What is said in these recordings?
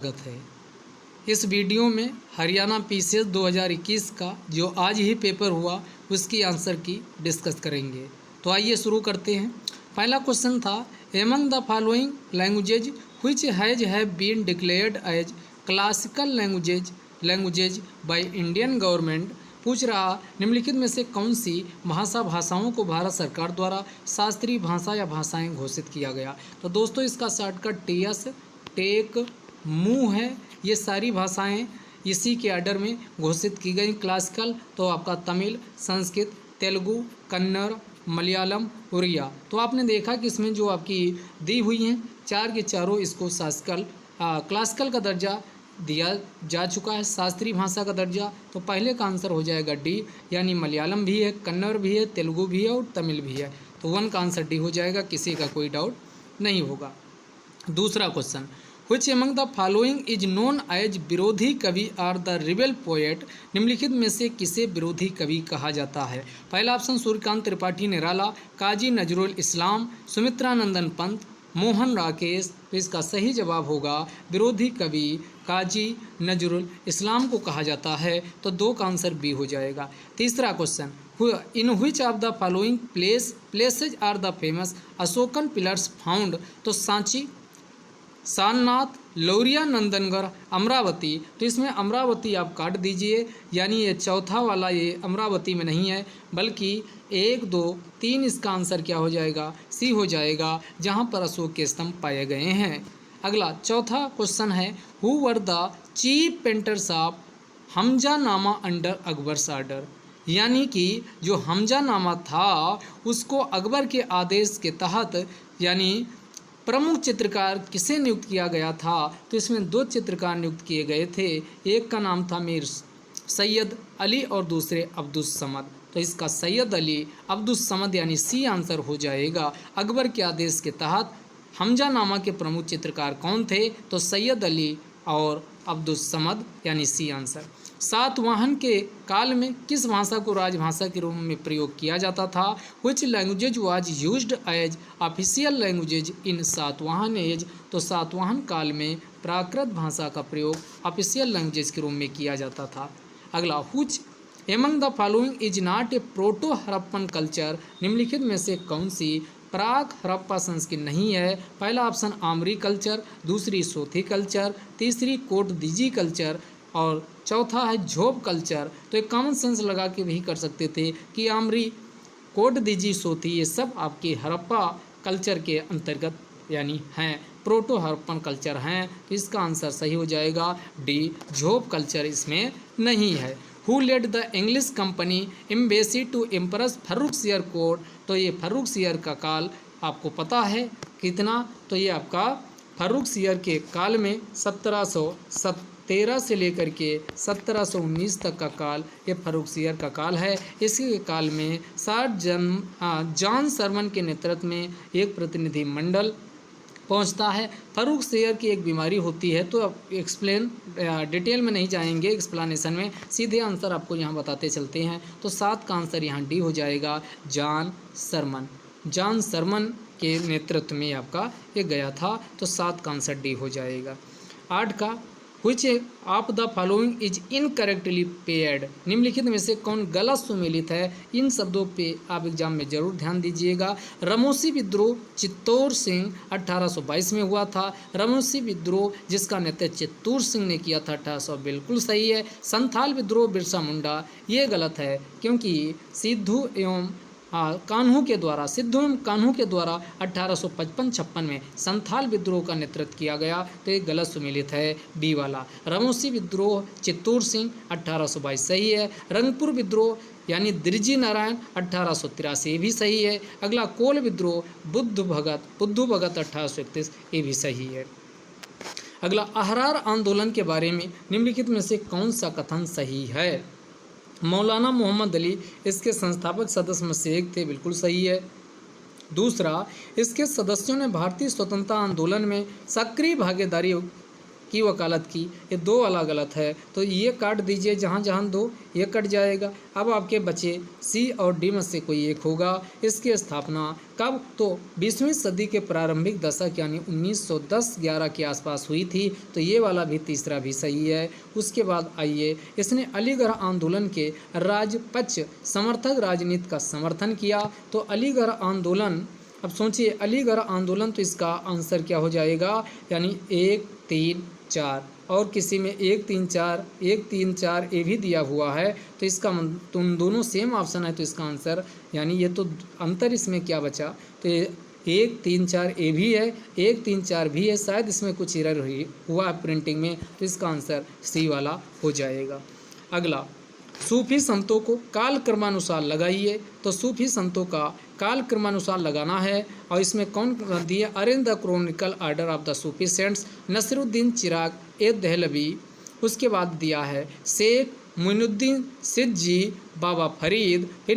स्वागत है। इस वीडियो में हरियाणा पीसीएस 2021 का जो आज ही पेपर हुआ उसकी आंसर की डिस्कस करेंगे। तो आइए शुरू करते हैं। पहला क्वेश्चन था among the following languages which have been declared as classical languages by Indian government. पूछ रहा निम्नलिखित में से कौन सी भाषाओं को भारत सरकार द्वारा शास्त्रीय भाषा या भाषाएं घोषित किया गया। तो दोस्तों इसका शॉर्टकट टीएस टेक मुँह है। ये सारी भाषाएं इसी के आर्डर में घोषित की गई। क्लासिकल तो आपका तमिल, संस्कृत, तेलुगु, कन्नड़, मलयालम, उड़िया। तो आपने देखा कि इसमें जो आपकी दी हुई हैं चार के चारों इसको क्लासिकल का दर्जा दिया जा चुका है, शास्त्रीय भाषा का दर्जा। तो पहले का आंसर हो जाएगा डी, यानी मलयालम भी है, कन्नड़ भी है, तेलुगु भी है और तमिल भी है। तो 1 का आंसर डी हो जाएगा, किसी का कोई डाउट नहीं होगा। दूसरा question which among the following is known as विरोधी कवि आर द रिबेल पोएट। निम्नलिखित में से किसे विरोधी कवि कहा जाता है। पहला ऑप्शन सूर्यकांत त्रिपाठी निराला, काजी नजरुल इस्लाम, सुमित्रानंदन पंत, मोहन राकेश। तो इसका सही जवाब होगा विरोधी कवि काजी नजरुल इस्लाम को कहा जाता है। तो 2 का आंसर बी हो जाएगा। तीसरा question in which of the following places are the famous Ashokan pillars found. तो सांची, सारनाथ, लौरिया, नंदनगढ़, अमरावती। तो इसमें अमरावती आप काट दीजिए, यानी ये चौथा वाला ये अमरावती में नहीं है, बल्कि 1, 2, 3 इसका आंसर क्या हो जाएगा, सी हो जाएगा, जहाँ पर अशोक के स्तंभ पाए गए हैं। अगला चौथा क्वेश्चन है who were the chief painters of Hamzanama under Akbar's order. यानी कि जो हमजानामा था उसको अकबर के आदेश के तहत यानी प्रमुख चित्रकार किसे नियुक्त किया गया था। तो इसमें 2 चित्रकार नियुक्त किए गए थे। एक का नाम था मीर सैयद अली और दूसरे अब्दुस समद। तो इसका सैयद अली अब्दुस समद यानी सी आंसर हो जाएगा। अकबर के आदेश के तहत हमजानामा के प्रमुख चित्रकार कौन थे। तो सैयद अली और अब्दुस समद यानी सी आंसर। सातवाहन के काल में किस भाषा को राजभाषा के रूप में प्रयोग किया जाता था। Which language was used as official language in Satavahana age. तो सातवाहन काल में प्राकृत भाषा का प्रयोग ऑफिशियल लैंग्वेज के रूप में किया जाता था। अगला which among the following is not A proto Harappan culture. निम्नलिखित में से कौन सी प्राक हड़प्पा संस्कृति नहीं है। पहला ऑप्शन आमरी कल्चर, दूसरी सोथी कल्चर, तीसरी कोटदीजी कल्चर और चौथा है झोप कल्चर। तो एक कॉमन सेंस लगा के भी कर सकते थे कि आमरी, कोटदीजी, सोथी ये सब आपके हड़प्पा कल्चर के अंतर्गत यानी हैं, प्रोटो हड़प्पन कल्चर हैं। तो इसका आंसर सही हो जाएगा डी, झोप कल्चर इसमें नहीं है। Who led the English company embassy to emperors Farrukhsiyar court. तो ये फर्रुखसियर का काल आपको पता है कितना। तो ये आपका फर्रुखसियर के काल में 1713 से लेकर के 1719 तक का काल ये फर्रुखसियर का काल है। इसी काल में सर जॉन सरमन के नेतृत्व में एक प्रतिनिधि मंडल पहुंचता है। फर्रुखसियर की एक बीमारी होती है। तो अब डिटेल में नहीं जाएंगे एक्सप्लेनेशन में, सीधे आंसर आपको यहाँ बताते चलते हैं। तो 7 का आंसर यहाँ डी हो जाएगा, जॉन सरमन के नेतृत्व में आपका ये गया था। तो 7 का आंसर डी हो जाएगा। 8 का which of the following is incorrectly paired. निम्नलिखित में से कौन गलत सुमेलित है। इन शब्दों पे आप एग्जाम में जरूर ध्यान दीजिएगा। रमोसी विद्रोह चित्तौड़ सिंह 1822 में हुआ था। रमोसी विद्रोह जिसका नेतृत्व चित्तौड़ सिंह ने किया था 1800 बिल्कुल सही है। संथाल विद्रोह बिरसा मुंडा ये गलत है, क्योंकि सिद्धू एवं कान्हू के द्वारा 1855-56 में संथाल विद्रोह का नेतृत्व किया गया। तो ये गलत सुमेलित है बी वाला। रमोसी विद्रोह चित्तौड़ सिंह 1822 सही है। रंगपुर विद्रोह यानी दिरजी नारायण 1883 भी सही है। अगला कोल विद्रोह बुद्धू भगत 1831 ये भी सही है। अगला अहरार आंदोलन के बारे में निम्नलिखित में से कौन सा कथन सही है। मौलाना मोहम्मद अली इसके संस्थापक सदस्य में से एक थे, बिल्कुल सही है। दूसरा, इसके सदस्यों ने भारतीय स्वतंत्रता आंदोलन में सक्रिय भागीदारी की वकालत की, ये 2 वाला गलत है, तो ये काट दीजिए, जहाँ जहाँ 2 ये कट जाएगा। अब आपके बचे सी और डी में से कोई एक होगा। इसकी स्थापना कब? तो 20वीं सदी के प्रारंभिक दशक यानी 1910-11 के आसपास हुई थी, तो ये वाला भी तीसरा भी सही है। उसके बाद आइए, इसने अलीगढ़ आंदोलन के राजपक्ष समर्थक राजनीति का समर्थन किया। तो अलीगढ़ आंदोलन, अब सोचिए अलीगढ़ आंदोलन, तो इसका आंसर क्या हो जाएगा, यानी 1, 3, 4 और किसी में 1, 3, 4 1, 3, 4 ये भी दिया हुआ है, तो इसका तुम दोनों सेम ऑप्शन है, तो इसका आंसर यानी ये तो अंतर इसमें क्या बचा, तो ये 1, 3, 4 ए भी है, 1, 3, 4 भी है, शायद इसमें कुछ एरर हुआ है प्रिंटिंग में, तो इसका आंसर सी वाला हो जाएगा। अगला, सूफी संतों को काल क्रमानुसार लगाइए। तो सूफी संतों का काल क्रमानुसार लगाना है, और इसमें कौन दिए, arrange the chronicle order of the Sufi saints, Nasiruddin Chirag e Dehlavi. उसके बाद दिया है शेख मोइनुद्दीन सिद्जी, बाबा फरीद, फिर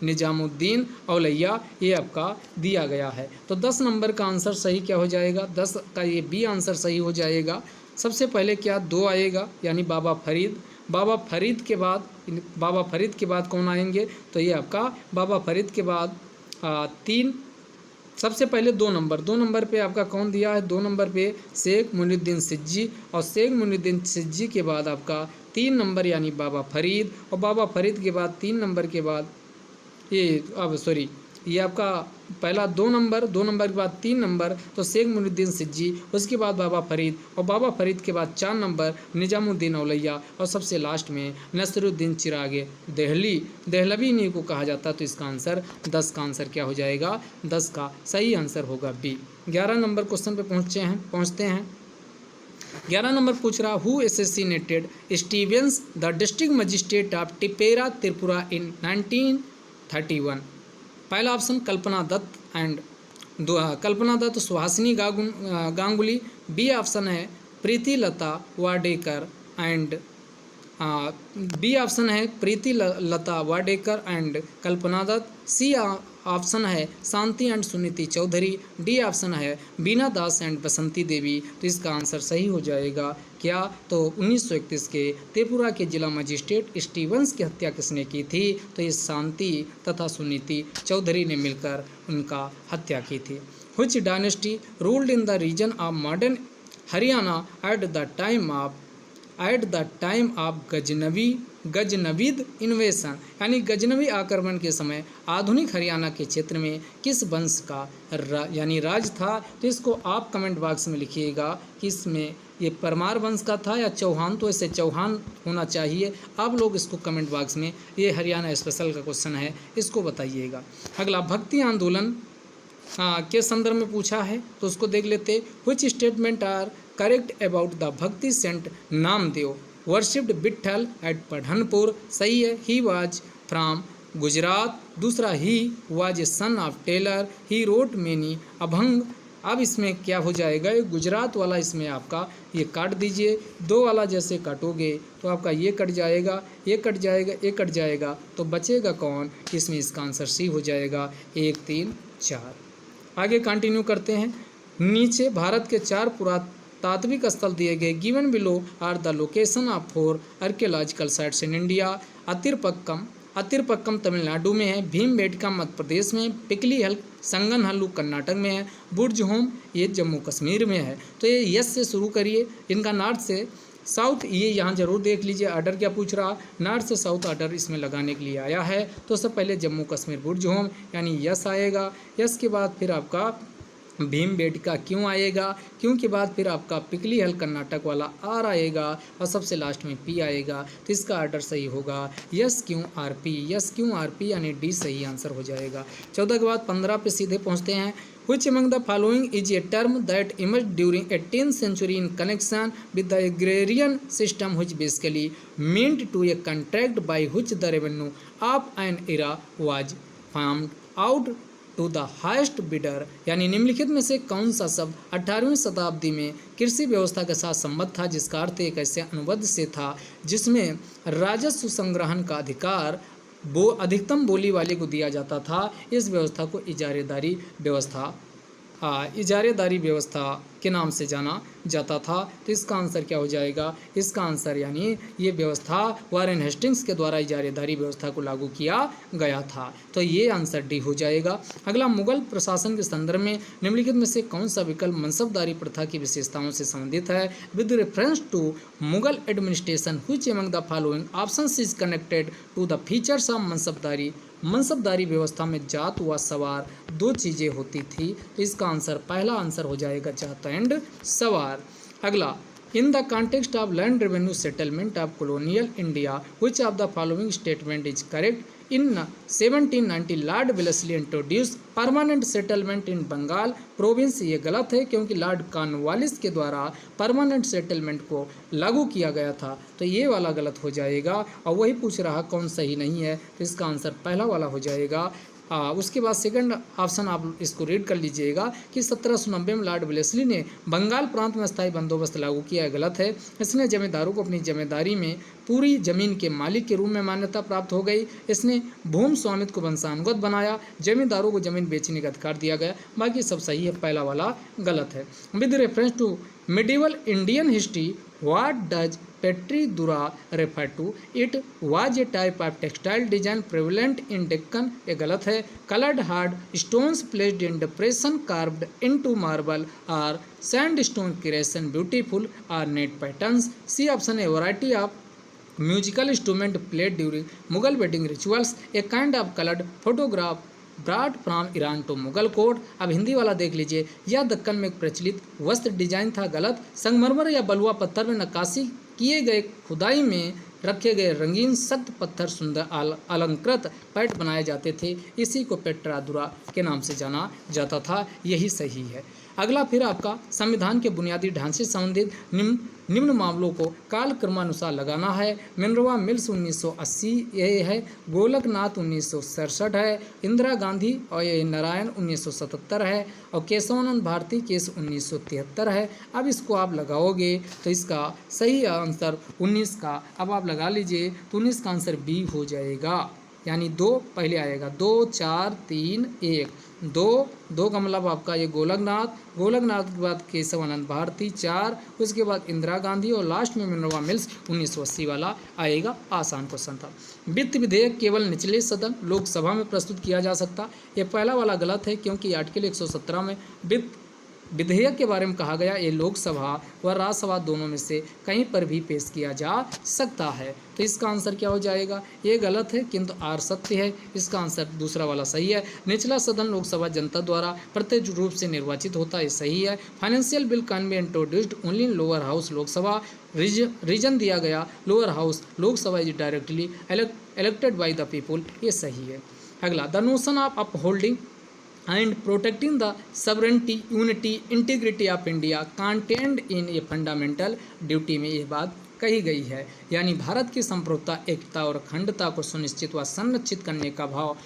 निजामुद्दीन औलैया, ये आपका दिया गया है। तो 10 नंबर का आंसर सही क्या हो जाएगा, 10 का ये बी आंसर सही हो जाएगा। सबसे पहले क्या 2 आएगा, यानी बाबा फरीद। बाबा फरीद के बाद कौन आएंगे, तो ये आपका बाबा फरीद के बाद 3, सबसे पहले 2 नंबर पे आपका कौन दिया है, 2 नंबर पे शेख मोइनुद्दीन सिद्जी, और शेख मोइनुद्दीन सिद्जी के बाद आपका 3 नंबर यानी बाबा फरीद, और बाबा फरीद के बाद 3 नंबर के बाद ये आपका पहला 2 नंबर के बाद 3 नंबर, तो शेख मोइनुद्दीन सिद्जी, उसके बाद बाबा फरीद, और बाबा फरीद के बाद 4 नंबर निजामुद्दीन औलैया, और सबसे लास्ट में नसरुद्दीन चिराग दहलवी इन्हीं को कहा जाता। तो इसका आंसर 10 का आंसर क्या हो जाएगा, 10 का सही आंसर होगा बी। 11 नंबर क्वेश्चन पे पहुँचते हैं। 11 नंबर पूछ रहा, who assassinated Stevens the district magistrate of Tippera Tripura in 1931। पहला option Kalpana Dutt Suhasini Ganguly, B option है Preeti Lata Wadekar and Kalpana Dutt, C option है Shanti and Suniti Chaudhary, D option है बीना दास एंड बसंती देवी। तो इसका आंसर सही हो जाएगा क्या, तो 1931 के त्रिपुरा के जिला मजिस्ट्रेट स्टीवंस की हत्या किसने की थी, तो ये शांति तथा सुनीति चौधरी ने मिलकर उनका हत्या की थी। Which dynasty ruled in the region of modern Haryana at the time of Ghaznavid invasion, यानी गजनवी आक्रमण के समय आधुनिक हरियाणा के क्षेत्र में किस वंश का यानी राज था। तो इसको आप कमेंट बॉक्स में लिखिएगा कि इसमें ये परमार वंश का था या चौहान, तो ऐसे चौहान होना चाहिए। आप लोग इसको कमेंट बॉक्स में, ये हरियाणा स्पेशल का क्वेश्चन है, इसको बताइएगा। अगला, भक्ति आंदोलन के संदर्भ में पूछा है, तो उसको देख लेते। Which statement are correct about the bhakti saint Namdev worshipped Vitthal at Pandharpur, सही है, ही वाज फ्रॉम गुजरात। दूसरा, he was a son of tailor, he wrote many abhang. अब इसमें क्या हो जाएगा, ये गुजरात वाला इसमें आपका ये काट दीजिए, 2 वाला जैसे काटोगे तो आपका ये कट जाएगा, ये कट जाएगा, ये कट जाएगा, तो बचेगा कौन, इसमें इसका आंसर सी हो जाएगा 1, 3, 4। आगे कंटिन्यू करते हैं। नीचे भारत के 4 पुरातात्विक स्थल दिए गए, given below are the location of 4 archaeological sites in India. Attirampakkam Tamil Nadu में है, भीमबेटका मध्य प्रदेश में, पिकलीहल संगनहल्लू कर्नाटक में है, बुर्ज होम ये जम्मू कश्मीर में है। तो ये यस से शुरू करिए, इनका नॉर्थ से साउथ, ये यहाँ जरूर देख लीजिए आर्डर क्या पूछ रहा, नॉर्थ से साउथ आर्डर इसमें लगाने के लिए आया है। तो सब पहले जम्मू कश्मीर बुर्ज होम यानी यस आएगा, यस के बाद फिर आपका भीमबेटका क्यों आएगा, क्यों के बाद फिर आपका पिकलीहल कर्नाटक वाला आर आएगा, और सबसे लास्ट में पी आएगा। तो इसका आर्डर सही होगा यस क्यों आर पी यानी डी सही आंसर हो जाएगा। 14 के बाद 15 पे सीधे पहुँचते हैं। Which among the following is a term that emerged during 18th century in connection with the agrarian system, which basically meant to a contract by which the revenue of an era was farmed out to the highest bidder। यानी निम्नलिखित में से कौन सा शब्द 18वीं शताब्दी में कृषि व्यवस्था के साथ संबद्ध था, जिसका अर्थ एक ऐसे अनुबंध से था जिसमें राजस्व संग्रहण का अधिकार अधिकतम बोली वाले को दिया जाता था। इस व्यवस्था को इजारेदारी व्यवस्था इजारेदारी व्यवस्था के नाम से जाना जाता था। तो इसका आंसर क्या हो जाएगा? इसका आंसर यानी ये व्यवस्था वारेन हेस्टिंग्स के द्वारा इजारेदारी व्यवस्था को लागू किया गया था। तो ये आंसर डी हो जाएगा। अगला, मुगल प्रशासन के संदर्भ में निम्नलिखित में से कौन सा विकल्प मनसबदारी प्रथा की विशेषताओं से संबंधित है? With reference to Mughal administration which among the following options is connected to the features of mansabdari? मनसबदारी व्यवस्था में जात व सवार दो चीज़ें होती थी। तो इसका आंसर, पहला आंसर हो जाएगा जात एंड सवार। अगला, in the context of land revenue settlement of colonial India which of the following statement is correct? In 1790 lord Wellesley introduce permanent settlement in Bengal province. ये गलत है क्योंकि लॉर्ड कॉर्नवालिस के द्वारा परमानेंट सेटलमेंट को लागू किया गया था। तो ये वाला गलत हो जाएगा और वही पूछ रहा कौन सही नहीं है। तो इसका आंसर पहला वाला हो जाएगा। उसके बाद सेकंड ऑप्शन आप इसको रीड कर लीजिएगा कि 1790 में लॉर्ड वेलेस्ली ने बंगाल प्रांत में स्थायी बंदोबस्त लागू किया है, गलत है। इसने जमींदारों को अपनी जमींदारी में पूरी जमीन के मालिक के रूप में मान्यता प्राप्त हो गई। इसने भूमि स्वामित्व को वंशानुगत बनाया। जमींदारों को जमीन बेचने का अधिकार दिया गया। बाकी सब सही है, पहला वाला गलत है। With reference to medieval Indian history, what does Petri Dura refer to? It was a type of textile design prevalent in Deccan. ये गलत है। Colored hard stones placed in depression carved into marble or sandstone creation beautiful ornate patterns. C option है, variety of musical instrument played during Mughal wedding rituals, a kind of colored photograph brought from Iran to Mughal court. अब हिंदी वाला देख लीजिए। यह दक्कन में एक प्रचलित वस्त्र डिजाइन था, गलत। संगमरमर या बलुआ पत्थर में नक्काशी किए गए खुदाई में रखे गए रंगीन सख्त पत्थर सुंदर अलंकृत पैट बनाए जाते थे। इसी को पेट्रा दुरा के नाम से जाना जाता था। यही सही है। अगला, फिर आपका संविधान के बुनियादी ढांचे से संबंधित निम्न मामलों को कालक्रमानुसार लगाना है। मिनर्वा मिल्स 1980 ये है। गोलकनाथ 1967 है। इंदिरा गांधी और ये नारायण 1977 है। और केशवानंद भारती केस 1973 है। अब इसको आप लगाओगे तो इसका सही आंसर 19 का अब आप लगा लीजिए तो 19 का आंसर बी हो जाएगा। यानी 2 पहले आएगा, 2 4 3 1 दो का मतलब आपका ये गोलकनाथ के बाद केशवानंद भारती 4, उसके बाद इंदिरा गांधी और लास्ट में मिनर्वा मिल्स 1980 वाला आएगा। आसान क्वेश्चन था। वित्त विधेयक केवल निचले सदन लोकसभा में प्रस्तुत किया जा सकता। ये पहला वाला गलत है क्योंकि आर्टिकल 117 में वित्त विधेयक के बारे में कहा गया ये लोकसभा व राज्यसभा दोनों में से कहीं पर भी पेश किया जा सकता है। तो इसका आंसर क्या हो जाएगा? ये गलत है किंतु आर सत्य है। इसका आंसर दूसरा वाला सही है। निचला सदन लोकसभा जनता द्वारा प्रत्यक्ष रूप से निर्वाचित होता है, सही है। Financial bill can be introduced only in lower house Lok Sabha. Reason दिया गया lower house Lok Sabha is directly elected by the people, ये सही है। अगला, the notion of upholding and protecting the sovereignty, unity, integrity of India contained in a fundamental duty में ये बात कही गई है। यानी भारत की संप्रभुता, एकता और अखंडता को सुनिश्चित व संरक्षित करने का भाव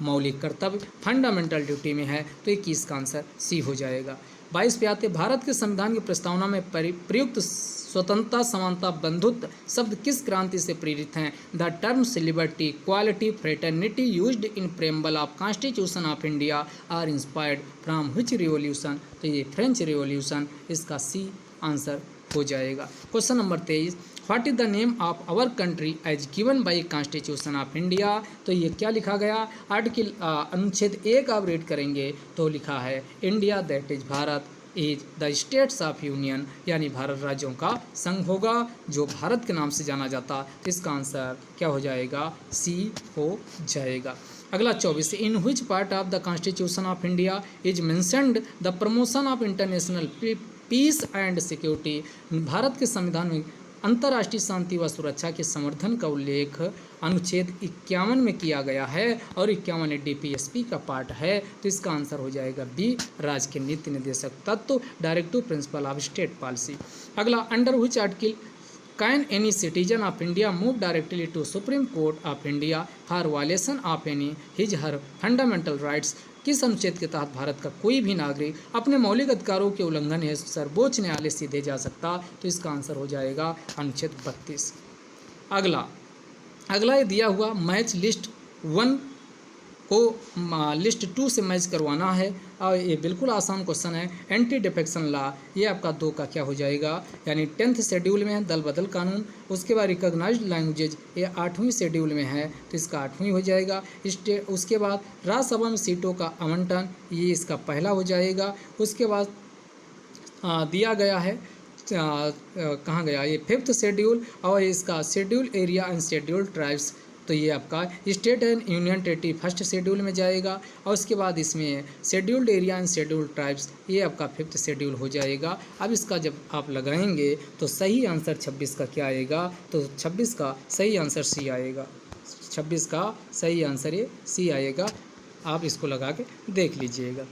मौलिक कर्तव्य फंडामेंटल ड्यूटी में है। तो 21 का आंसर सी हो जाएगा। 22 पे आते, भारत के संविधान की प्रस्तावना में प्रयुक्त स्वतंत्रता, समानता, बंधुत्व शब्द किस क्रांति से प्रेरित हैं? The terms liberty, equality, fraternity used in preamble of constitution of India are inspired from which revolution? तो ये फ्रेंच रिवॉल्यूशन, इसका सी आंसर हो जाएगा। Question number 23, what is the name of our country as given by constitution of India? तो ये क्या लिखा गया? आर्टिकल अनुच्छेद 1 आप रीड करेंगे तो लिखा है India that is Bharat is the states of union, यानी भारत राज्यों का संघ होगा जो भारत के नाम से जाना जाता। तो इसका आंसर क्या हो जाएगा? सी हो जाएगा। अगला 24, in which part of the constitution of India is mentioned the promotion of international peace and security? भारत के संविधान में अंतर्राष्ट्रीय शांति व सुरक्षा के समर्थन का उल्लेख अनुच्छेद 51 में किया गया है और 51 DPSP का पार्ट है। तो इसका आंसर हो जाएगा बी, राज्य के नीति निर्देशक तत्व, directive principle of state policy. अगला, under which article can any citizen of India move directly to supreme court of India for violation of any his her fundamental rights? किस अनुच्छेद के तहत भारत का कोई भी नागरिक अपने मौलिक अधिकारों के उल्लंघन हेतु सर्वोच्च न्यायालय सीधे जा सकता? तो इसका आंसर हो जाएगा अनुच्छेद 32। अगला ये दिया हुआ मैच लिस्ट 1 को लिस्ट 2 से मैच करवाना है। और ये बिल्कुल आसान क्वेश्चन है। एंटी डिफेक्शन लॉ, ये आपका 2 का क्या हो जाएगा, यानी 10th शेड्यूल में है दल बदल कानून। उसके बाद रिकॉग्नाइज्ड लैंग्वेज, ये 8वीं शेड्यूल में है, तो इसका 8वीं हो जाएगा। उसके बाद राज्यसभा में सीटों का आवंटन, ये इसका पहला हो जाएगा। उसके बाद दिया गया है कहाँ गया, ये 5th शेड्यूल, और इसका schedule area and schedule tribes, तो ये आपका state and union territory 1st schedule में जाएगा। और उसके बाद इसमें scheduled area and scheduled tribes, ये आपका 5th शेड्यूल हो जाएगा। अब इसका जब आप लगाएंगे तो सही आंसर 26 का क्या आएगा, तो 26 का सही आंसर सी आएगा। 26 का सही आंसर ये सी आएगा। आप इसको लगा के देख लीजिएगा।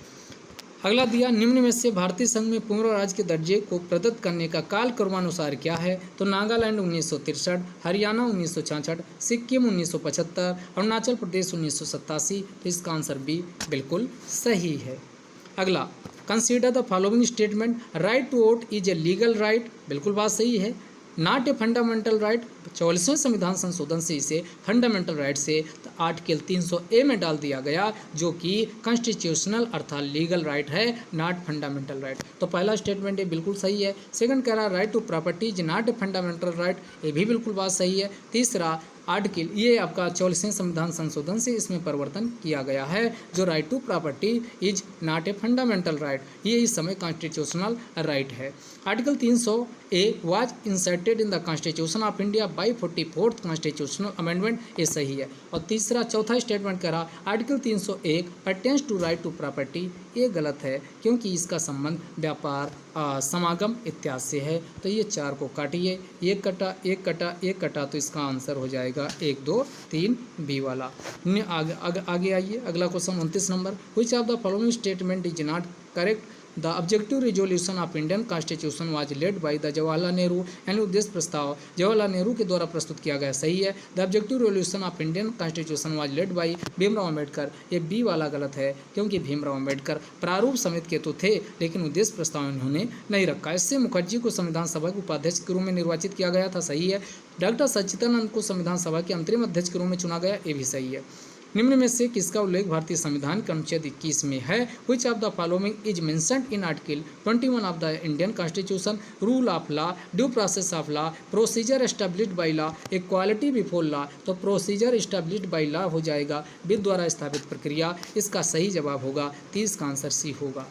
अगला दिया, निम्न में से भारतीय संघ में पूर्ण राज्य के दर्जे को प्रदत्त करने का काल क्रमानुसार क्या है, तो नागालैंड 1963, हरियाणा 1966, सिक्किम 1975, अरुणाचल प्रदेश 1987, तो इसका आंसर बी बिल्कुल सही है। अगला, consider the following statement, right to vote is a legal right, बिल्कुल बात सही है। नॉट ए फंडामेंटल राइट, 44वें संविधान संशोधन से इसे फंडामेंटल राइट से आर्टिकल 300A में डाल दिया गया, जो कि कॉन्स्टिट्यूशनल अर्थात लीगल राइट है, नॉट फंडामेंटल राइट। तो पहला स्टेटमेंट ये बिल्कुल सही है। सेकंड कह रहा right to property is not a fundamental right, ये भी बिल्कुल बात सही है। तीसरा आर्टिकल, ये आपका 44वें संविधान संशोधन से इसमें परिवर्तन किया गया है, जो right to property is not a fundamental right, ये इस समय कॉन्स्टिट्यूशनल राइट है। Article 300A was inserted in the constitution of India by 44th constitutional amendment, ये सही है। और चौथा स्टेटमेंट कह रहा article 301 pertains to right to property, ये गलत है, क्योंकि इसका संबंध व्यापार, समागम इत्यादि से है। तो ये 4 को काटिए, एक कटा एक कटा एक कटा, तो इसका आंसर हो जाएगा 1 2 3 बी वाला। आगे आइए, अगला question 29 number, which of the following statement is not correct, the objective resolution of Indian constitution was led by the Jawaharlal Nehru, यानी उद्देश्य प्रस्ताव जवाहरलाल नेहरू के द्वारा प्रस्तुत किया गया, सही है। The objective resolution of Indian constitution was led by Bhimrao Ambedkar, ये बी वाला गलत है, क्योंकि भीमराव अम्बेडकर प्रारूप समिति के तो थे, लेकिन उद्देश्य प्रस्ताव उन्होंने नहीं रखा। इससे मुखर्जी को संविधान सभा के उपाध्यक्ष के रूप में निर्वाचित किया गया था, सही है। डॉक्टर सच्चिदानंद को संविधान सभा के अंतरिम अध्यक्ष के रूप में चुना गया, ये भी सही है। निम्न में से किसका उल्लेख भारतीय संविधान के अनुच्छेद 21 में है, which of the following is mentioned in article 21 of the Indian constitution, rule of law, due process of law, procedure established by law, equality before law, तो प्रोसीजर एस्टेब्लिश्ड बाय लॉ हो जाएगा, विधि द्वारा स्थापित प्रक्रिया, इसका सही जवाब होगा 30 का आंसर सी होगा।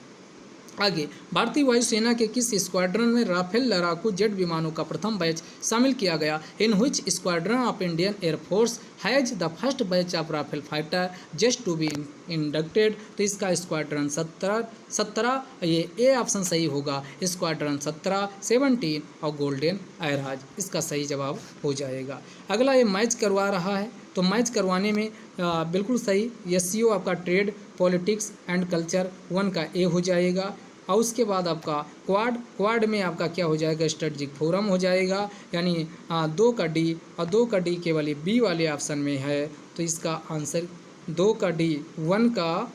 आगे, भारतीय वायुसेना के किस स्क्वाड्रन में राफेल लड़ाकू जेट विमानों का प्रथम बैच शामिल किया गया, in which squadron of Indian air force has the first batch of Rafale fighter just to be inducted, तो इसका स्क्वाड्रन 17 ये ए ऑप्शन सही होगा, स्क्वाड्रन 17, 17 और गोल्डन एराज, इसका सही जवाब हो जाएगा। अगला, ये मैच करवा रहा है, तो मैच करवाने में बिल्कुल सही, SCO आपका ट्रेड, पॉलिटिक्स एंड कल्चर 1 का ए हो जाएगा। और उसके बाद आपका क्वाड में आपका क्या हो जाएगा, स्ट्रेटजिक फोरम हो जाएगा, यानी 2 का डी, और 2 का डी केवल बी वाले ऑप्शन में है, तो इसका आंसर 2 का डी, 1 का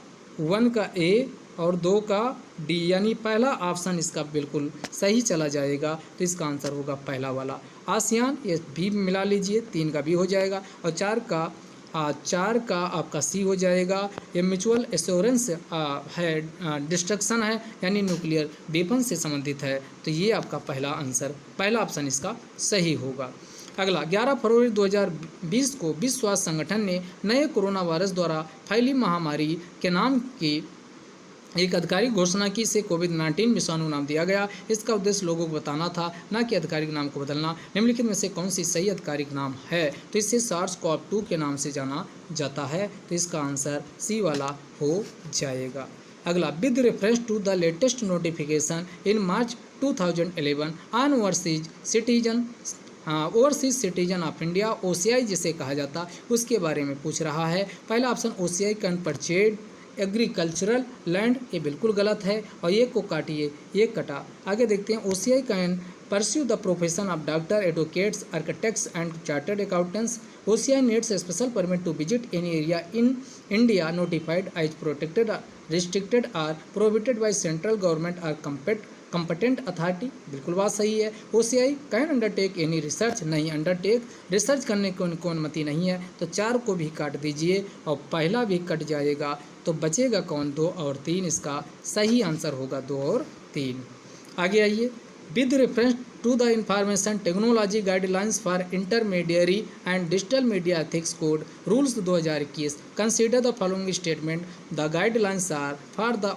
ए और 2 का डी, यानी पहला ऑप्शन इसका बिल्कुल सही चला जाएगा, तो इसका आंसर होगा पहला वाला। आसियान, ये भी मिला लीजिए, 3 का भी हो जाएगा, और 4 का आपका सी हो जाएगा। ये म्यूचुअल एश्योरेंस है, डिस्ट्रक्शन है, यानी न्यूक्लियर वेपन से संबंधित है, तो ये आपका पहला ऑप्शन इसका सही होगा। अगला, 11 फरवरी 2020 को विश्व स्वास्थ्य संगठन ने नए कोरोना वायरस द्वारा फैली महामारी के नाम की एक आधिकारिक घोषणा की, से कोविड-19 विषाणु नाम दिया गया। इसका उद्देश्य लोगों को बताना था, न कि आधिकारिक नाम को बदलना। निम्नलिखित में से कौन सी सही आधिकारिक नाम है, तो इसे SARS-CoV-2 के नाम से जाना जाता है, तो इसका आंसर सी वाला हो जाएगा। अगला, with reference to the latest notification in March 2011 on overseas citizen of India, OCI जिसे कहा जाता, उसके बारे में पूछ रहा है। पहला option OCI can purchase agricultural land, ये बिल्कुल गलत है, और ये को काटिए, ये कटा। आगे देखते हैं, OCI can pursue the profession of doctor, advocates, architects and chartered accountants. OCI needs a special permit to visit any area in India notified as protected, restricted or prohibited by central government or competent authority, बिल्कुल बात सही है। OCI can undertake any research, नहीं, undertake research करने की उनको अनुमति नहीं है। तो 4 को भी काट दीजिए और पहला भी कट जाएगा, तो बचेगा कौन, 2 और 3। इसका सही आंसर होगा 2 और 3। आगे आइए, with reference to the information technology guidelines for intermediary and digital media ethics code rules 2021 consider the following statement, the guidelines are for the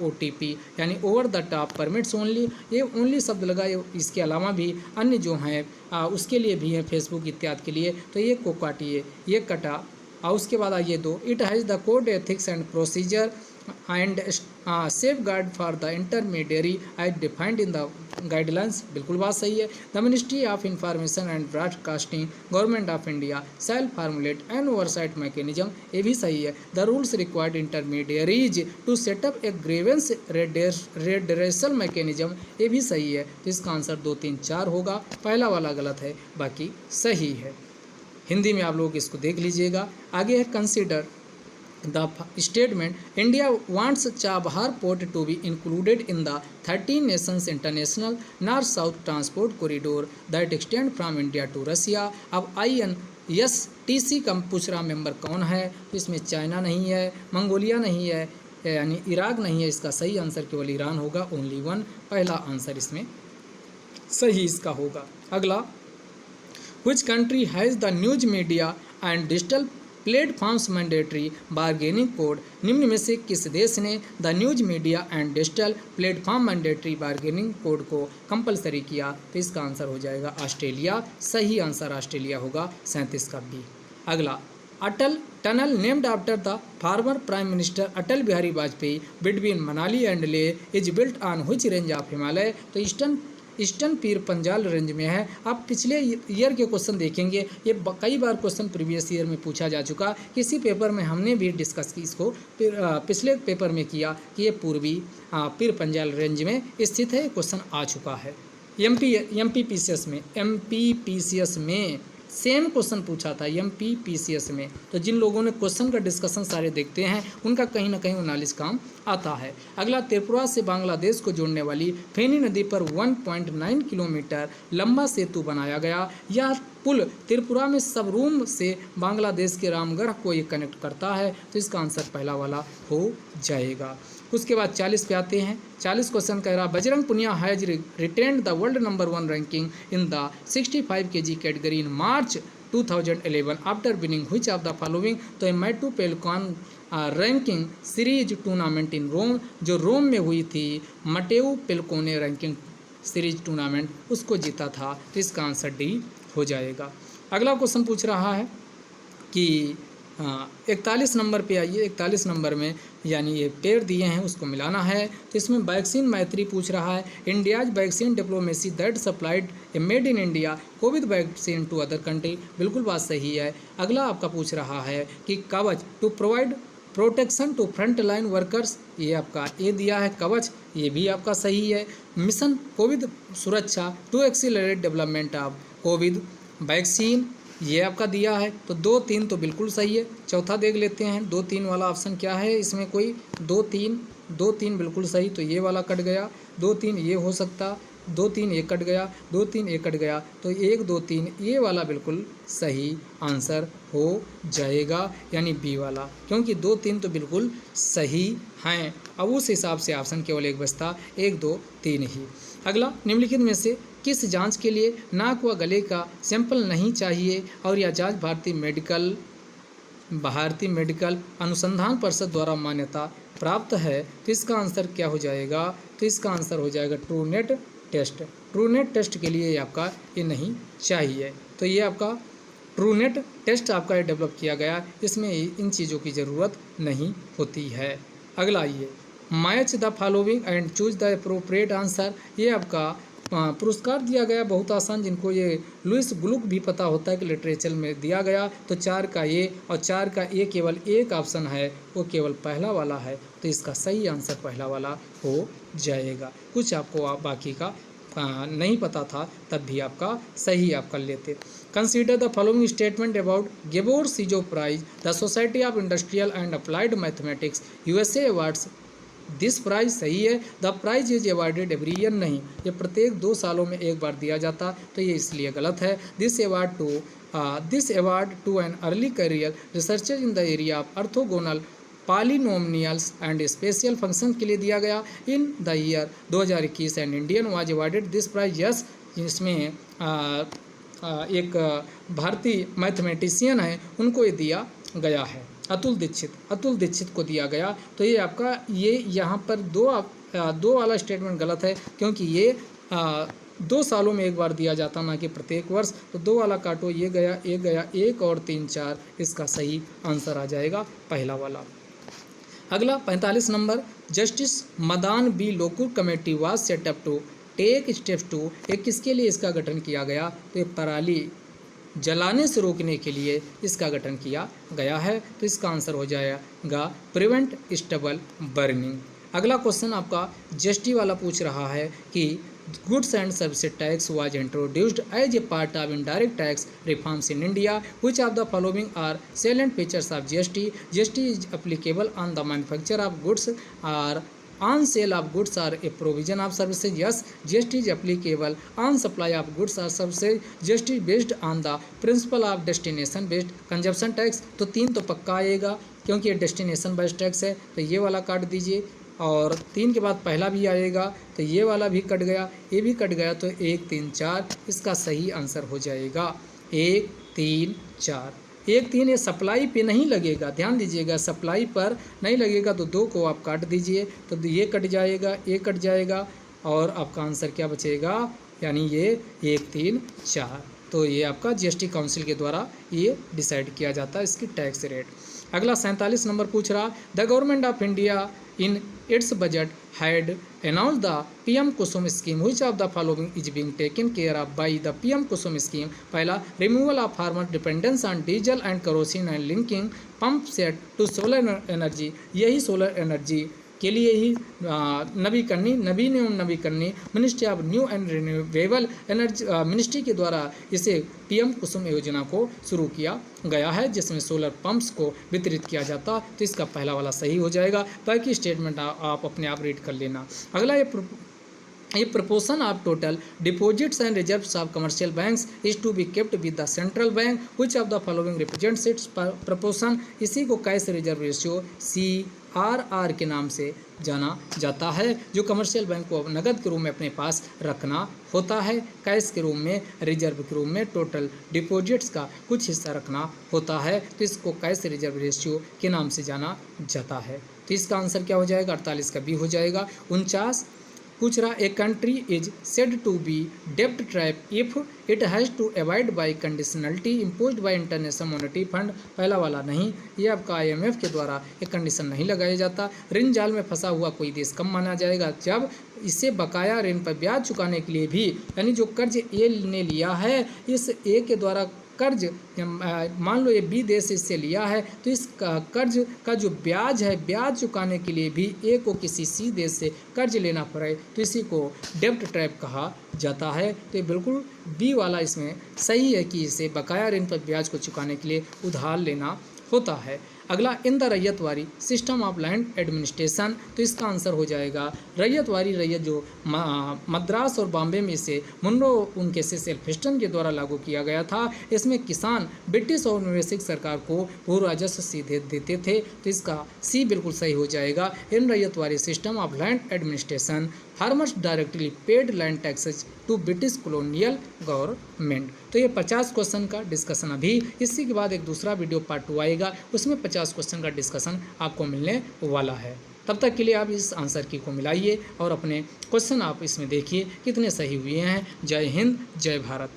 OTP यानी over the top permits only. ये only शब्द लगा, इसके अलावा भी अन्य जो हैं उसके लिए भी है, फेसबुक इत्यादि के लिए। तो ये को काटिए, ये कटा। और उसके बाद आइए 2, it has the code ethics and procedure and safeguard for the intermediary as defined in the guidelines, बिल्कुल बात सही है। The ministry of information and broadcasting government of India shall formulate and oversight mechanism, ये भी सही है। The rules required intermediaries to set up a grievance redressal mechanism, ये भी सही है। तो इसका आंसर 2, 3, 4 होगा। पहला वाला गलत है, बाकी सही है। हिंदी में आप लोग इसको देख लीजिएगा। आगे है consider the statement, India wants Chabahar port to be included in the 13 nations international north south transport corridor that extend from India to Russia. अब INSTC का पूछ रहा मेंबर कौन है, तो इसमें चाइना नहीं है, मंगोलिया नहीं है, यानी इराक नहीं है। इसका सही आंसर केवल ईरान होगा, ओनली 1। पहला आंसर इसमें सही इसका होगा। अगला, Which country has the news media and digital platforms mandatory bargaining code, निम्न में से किस देश ने the news media and digital platform mandatory bargaining code को कंपलसरी किया? तो इसका आंसर हो जाएगा ऑस्ट्रेलिया। सही आंसर ऑस्ट्रेलिया होगा, 37 का बी। अगला, Atal tunnel named after the former prime minister Atal Bihari Vajpayee between Manali and Leh is built on which range of Himalaya? तो ईस्टर्न पीर पंजाल रेंज में है। आप पिछले ईयर के क्वेश्चन देखेंगे, ये कई बार क्वेश्चन प्रीवियस ईयर में पूछा जा चुका। किसी पेपर में हमने भी डिस्कस की इसको, पिछले पेपर में किया कि ये पूर्वी पीर पंजाल रेंज में स्थित है। क्वेश्चन आ चुका है। MPPCS में सेम क्वेश्चन पूछा था, MPPCS में। तो जिन लोगों ने क्वेश्चन का डिस्कशन सारे देखते हैं, उनका कहीं ना कहीं नॉलेज काम आता है। अगला, त्रिपुरा से बांग्लादेश को जोड़ने वाली फेनी नदी पर 1.9 किलोमीटर लंबा सेतु बनाया गया। यह पुल त्रिपुरा में सबरूम से बांग्लादेश के रामगढ़ को ये कनेक्ट करता है। तो इसका आंसर पहला वाला हो जाएगा। उसके बाद 40 पे आते हैं। 40 क्वेश्चन कह रहा, Bajrang Punia has retained the world number 1 ranking in the 65 kg category in March 2011 after winning which of the following? तो मैटू पेलकॉन रैंकिंग सीरीज टूर्नामेंट इन रोम, जो रोम में हुई थी, मटेउ पेलकोने रैंकिंग सीरीज टूर्नामेंट, उसको जीता था। तो इसका आंसर डी हो जाएगा। अगला क्वेश्चन पूछ रहा है कि 41 नंबर पे आइए। 41 नंबर में यानी ये पेड़ दिए हैं, उसको मिलाना है। तो इसमें वैक्सीन मैत्री पूछ रहा है, India's vaccine diplomacy that supplied a made in India COVID vaccine to other country, बिल्कुल बात सही है। अगला आपका पूछ रहा है कि Kavach to provide protection to front line workers, ये आपका ए दिया है कवच, ये भी आपका सही है। Mission COVID Suraksha to accelerate development of COVID vaccine, ये आपका दिया है। तो 2, 3 तो बिल्कुल सही है। चौथा देख लेते हैं, 2, 3 वाला ऑप्शन क्या है इसमें? कोई 2, 3 बिल्कुल सही, तो ये वाला कट गया। 2, 3 ये हो सकता, 2, 3 ये कट गया, 2, 3 ये कट गया। तो 1, 2, 3 ये वाला बिल्कुल सही आंसर हो जाएगा, यानी बी वाला, क्योंकि 2, 3 तो बिल्कुल सही हैं। अब उस हिसाब से ऑप्शन केवल एक बचता, 1, 2, 3 ही। अगला, निम्नलिखित में से किस जांच के लिए नाक व गले का सैंपल नहीं चाहिए और यह जांच भारतीय मेडिकल अनुसंधान परिषद द्वारा मान्यता प्राप्त है? तो इसका आंसर क्या हो जाएगा? तो इसका आंसर हो जाएगा ट्रूनेट टेस्ट। ट्रूनेट टेस्ट के लिए आपका ये नहीं चाहिए। तो ये आपका ट्रूनेट टेस्ट आपका डेवलप किया गया, इसमें इन चीज़ों की ज़रूरत नहीं होती है। अगला आइए, match the following and choose the appropriate answer, ये आपका पुरस्कार दिया गया बहुत आसान, जिनको ये लुइस ग्लुक भी पता होता है कि लिटरेचर में दिया गया। तो 4 का ये और 4 का ये केवल एक ऑप्शन है, वो केवल पहला वाला है। तो इसका सही आंसर पहला वाला हो जाएगा। कुछ आपको बाकी का नहीं पता था, तब भी आपका सही आप कर लेते। Consider the following statement about Gabor Szego prize the society of industrial and applied mathematics USA awards this prize सही है। The prize is awarded every year, नहीं, ये प्रत्येक 2 सालों में एक बार दिया जाता, तो ये इसलिए गलत है। This award to an early career researcher in the area of orthogonal polynomials and special function के लिए दिया गया in the year 2021 and Indian was awarded this prize. Yes, इसमें एक भारतीय मैथमेटिशियन है, उनको ये दिया गया है, अतुल दीक्षित को दिया गया। तो ये आपका ये यहाँ पर दो वाला स्टेटमेंट गलत है, क्योंकि ये 2 सालों में एक बार दिया जाता, ना कि प्रत्येक वर्ष। तो 2 वाला काटो, ये गया, 1 और 3 4, इसका सही आंसर आ जाएगा पहला वाला। अगला 45 नंबर, justice Madan B Lokur committee was set up to take steps to, एक किसके लिए इसका गठन किया गया? तो ये पराली जलाने से रोकने के लिए इसका गठन किया गया है। तो इसका आंसर हो जाएगा प्रिवेंट स्टबल बर्निंग। अगला क्वेश्चन आपका जीएसटी वाला पूछ रहा है कि goods and services tax was introduced as a part of indirect tax reforms in India, which of the following are salient features of GST? GST is applicable on the manufacture of goods और on sale of goods or a provision of services. Yes, GST is applicable on supply of goods or services. GST based on the principle of destination based consumption tax. तो 3 तो पक्का आएगा, क्योंकि ये destination based tax है, तो ये वाला काट दीजिए। और 3 के बाद पहला भी आएगा, तो ये वाला भी कट गया, ये भी कट गया, तो 1 3 4 इसका सही आंसर हो जाएगा 1 3 4। 1 3 ये सप्लाई पे नहीं लगेगा, ध्यान दीजिएगा, सप्लाई पर नहीं लगेगा, तो 2 को आप काट दीजिए, तो ये कट जाएगा, ये कट जाएगा, और आपका आंसर क्या बचेगा? यानी ये 1 3 4। तो ये आपका जीएसटी काउंसिल के द्वारा ये डिसाइड किया जाता है इसकी टैक्स रेट। अगला 47 नंबर पूछ रहा, the government of India in its budget had announced the PM Kusum scheme. Which of the following is being taken care of by the PM Kusum scheme? पहला, removal of farmer dependence on diesel and kerosene and linking pump set to solar energy. यही solar energy के लिए ही नवीन एवं नवीकरणीय ministry of new and renewable energy ministry के द्वारा इसे PM कुसुम योजना को शुरू किया गया है, जिसमें सोलर पंप्स को वितरित किया जाता। तो इसका पहला वाला सही हो जाएगा, बाकी स्टेटमेंट आप अपने आप रीड कर लेना। अगला ये proportion of total deposits and reserves of commercial banks is to be kept with the central bank. Which of the following represents its proportion? इसी को कैश रिजर्व रेशियो CRR के नाम से जाना जाता है, जो कमर्शियल बैंक को नगद के रूप में अपने पास रखना होता है, कैश के रूप में, रिजर्व के रूप में टोटल डिपॉजिट्स का कुछ हिस्सा रखना होता है। तो इसको कैश रिजर्व रेशियो के नाम से जाना जाता है। तो इसका आंसर क्या हो जाएगा? 48 का बी हो जाएगा। 49 पूछ रहा, a country is said to be डेब्ट trap if it has to avoid by conditionality imposed by international monetary fund. पहला वाला नहीं, ये आपका IMF के द्वारा एक कंडीशन नहीं लगाया जाता। ऋण जाल में फंसा हुआ कोई देश कम माना जाएगा जब इसे बकाया ऋण पर ब्याज चुकाने के लिए भी, यानी जो कर्ज ए ने लिया है, इस ए के द्वारा कर्ज, मान लो ये बी देश इससे लिया है, तो इस कर्ज का जो ब्याज है, ब्याज चुकाने के लिए भी ए को किसी सी देश से कर्ज लेना पड़े, तो इसी को डेब्ट ट्रैप कहा जाता है। तो ये बिल्कुल बी वाला इसमें सही है कि इसे बकाया ऋण पर ब्याज को चुकाने के लिए उधार लेना होता है। अगला, in the ryotwari system of land administration. तो इसका आंसर हो जाएगा रैयतवारी, रैयत जो मद्रास और बॉम्बे में से मुनरो उनके सेल्फिस्टन के द्वारा लागू किया गया था। इसमें किसान ब्रिटिश और निवेशक सरकार को भू राजस्व सीधे देते थे। तो इसका सी बिल्कुल सही हो जाएगा। In Ryotwari system of land administration farmers directly paid land taxes to British colonial government. तो ये 50 क्वेश्चन का डिस्कशन अभी, इसी के बाद एक दूसरा वीडियो पार्ट 2 आएगा, उसमें 50 क्वेश्चन का डिस्कशन आपको मिलने वाला है। तब तक के लिए आप इस आंसर की को मिलाइए और अपने क्वेश्चन आप इसमें देखिए कितने सही हुए हैं। जय हिंद, जय भारत।